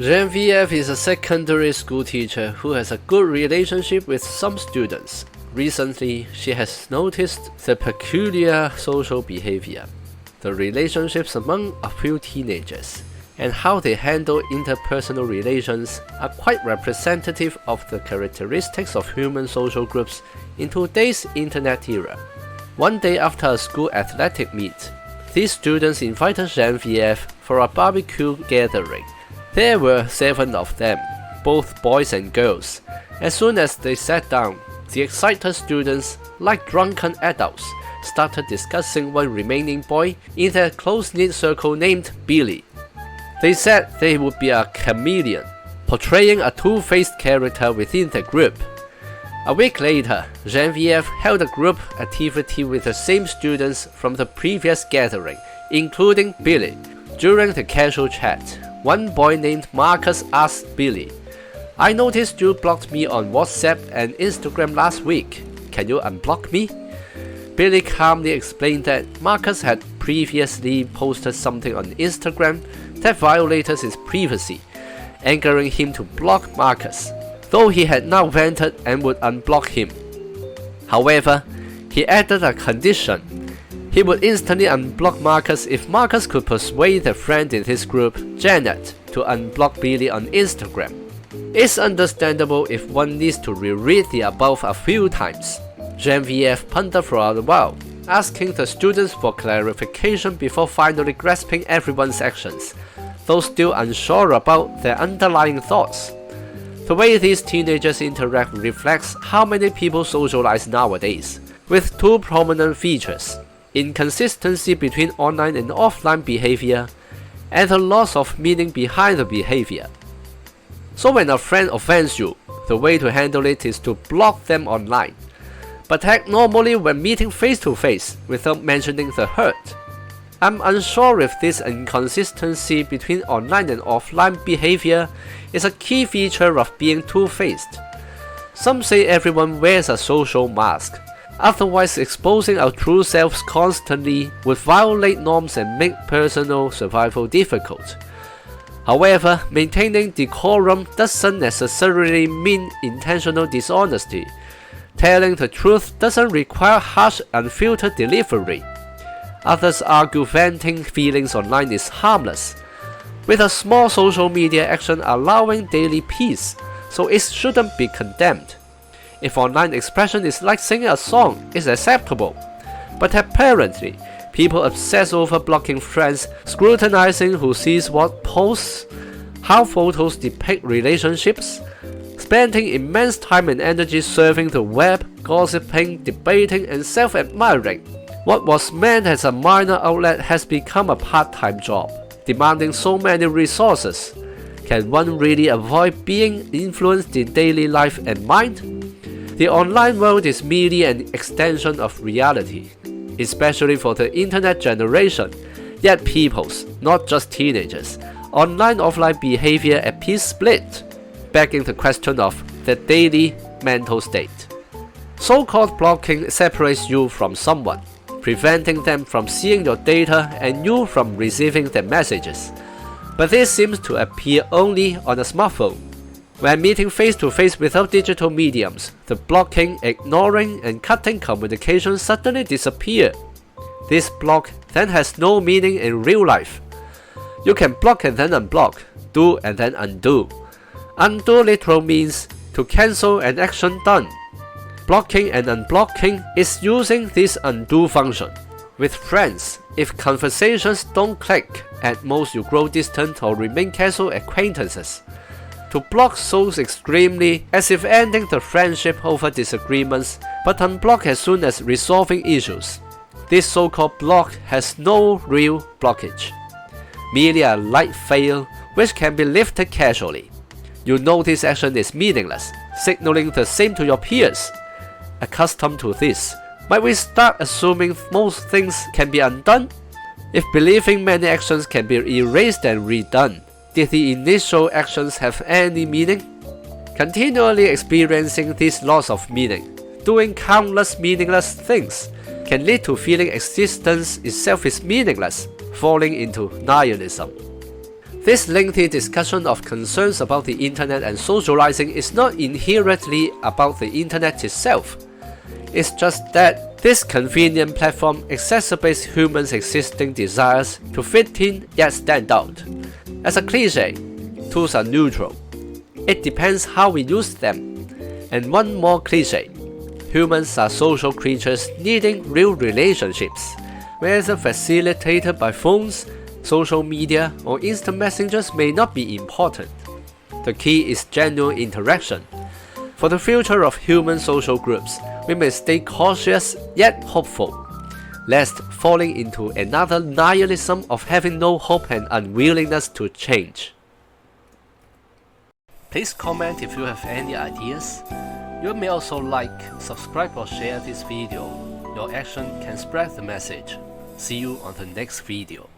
Genevieve is a secondary school teacher who has a good relationship with some students. Recently, she has noticed the peculiar social behavior, the relationships among a few teenagers, and how they handle interpersonal relations are quite representative of the characteristics of human social groups in today's internet era. One day after a school athletic meet, these students invited Genevieve for a barbecue gathering. There were 7 of them, both boys and girls. As soon as they sat down, the excited students, like drunken adults, started discussing one remaining boy in their close-knit circle named Billy. They said they would be a chameleon, portraying a two-faced character within the group. A week later, Genevieve held a group activity with the same students from the previous gathering, including Billy. During the casual chat, one boy named Marcus asked Billy, "I noticed you blocked me on WhatsApp and Instagram last week. Can you unblock me?" Billy calmly explained that Marcus had previously posted something on Instagram that violated his privacy, angering him to block Marcus, though he had now vented and would unblock him. However, he added a condition. He would instantly unblock Marcus if Marcus could persuade a friend in his group, Janet, to unblock Billy on Instagram. It's understandable if one needs to reread the above a few times. Genevieve pondered for a while, asking the students for clarification before finally grasping everyone's actions, though still unsure about their underlying thoughts. The way these teenagers interact reflects how many people socialize nowadays, with 2 prominent features: inconsistency between online and offline behavior, and the loss of meaning behind the behavior. So when a friend offends you, the way to handle it is to block them online, but act normally when meeting face to face without mentioning the hurt. I'm unsure if this inconsistency between online and offline behavior is a key feature of being two-faced. Some say everyone wears a social mask. Otherwise, exposing our true selves constantly would violate norms and make personal survival difficult. However, maintaining decorum doesn't necessarily mean intentional dishonesty. Telling the truth doesn't require harsh, unfiltered delivery. Others argue venting feelings online is harmless, with a small social media action allowing daily peace, so it shouldn't be condemned. If online expression is like singing a song, it's acceptable. But apparently, people obsess over blocking friends, scrutinizing who sees what posts, how photos depict relationships, spending immense time and energy surfing the web, gossiping, debating, and self-admiring. What was meant as a minor outlet has become a part-time job, demanding so many resources. Can one really avoid being influenced in daily life and mind? The online world is merely an extension of reality, especially for the internet generation. Yet people's, not just teenagers, online-offline behavior appears split, begging the question of their daily mental state. So-called blocking separates you from someone, preventing them from seeing your data and you from receiving their messages. But this seems to appear only on a smartphone. When meeting face-to-face without digital mediums, the blocking, ignoring, and cutting communication suddenly disappear. This block then has no meaning in real life. You can block and then unblock, do and then undo. Undo literally means to cancel an action done. Blocking and unblocking is using this undo function. With friends, if conversations don't click, at most you grow distant or remain casual acquaintances. To block so extremely as if ending the friendship over disagreements, but unblock as soon as resolving issues. This so-called block has no real blockage, merely a light veil which can be lifted casually. You know this action is meaningless, signaling the same to your peers. Accustomed to this, might we start assuming most things can be undone? If believing many actions can be erased and redone, did the initial actions have any meaning? Continually experiencing this loss of meaning, doing countless meaningless things, can lead to feeling existence itself is meaningless, falling into nihilism. This lengthy discussion of concerns about the internet and socializing is not inherently about the internet itself. It's just that this convenient platform exacerbates humans' existing desires to fit in yet stand out. As a cliché, tools are neutral. It depends how we use them. And one more cliché. Humans are social creatures needing real relationships, whether facilitated by phones, social media, or instant messengers may not be important. The key is genuine interaction. For the future of human social groups, we may stay cautious yet hopeful, lest falling into another nihilism of having no hope and unwillingness to change. Please comment if you have any ideas. You may also like, subscribe or share this video. Your action can spread the message. See you on the next video.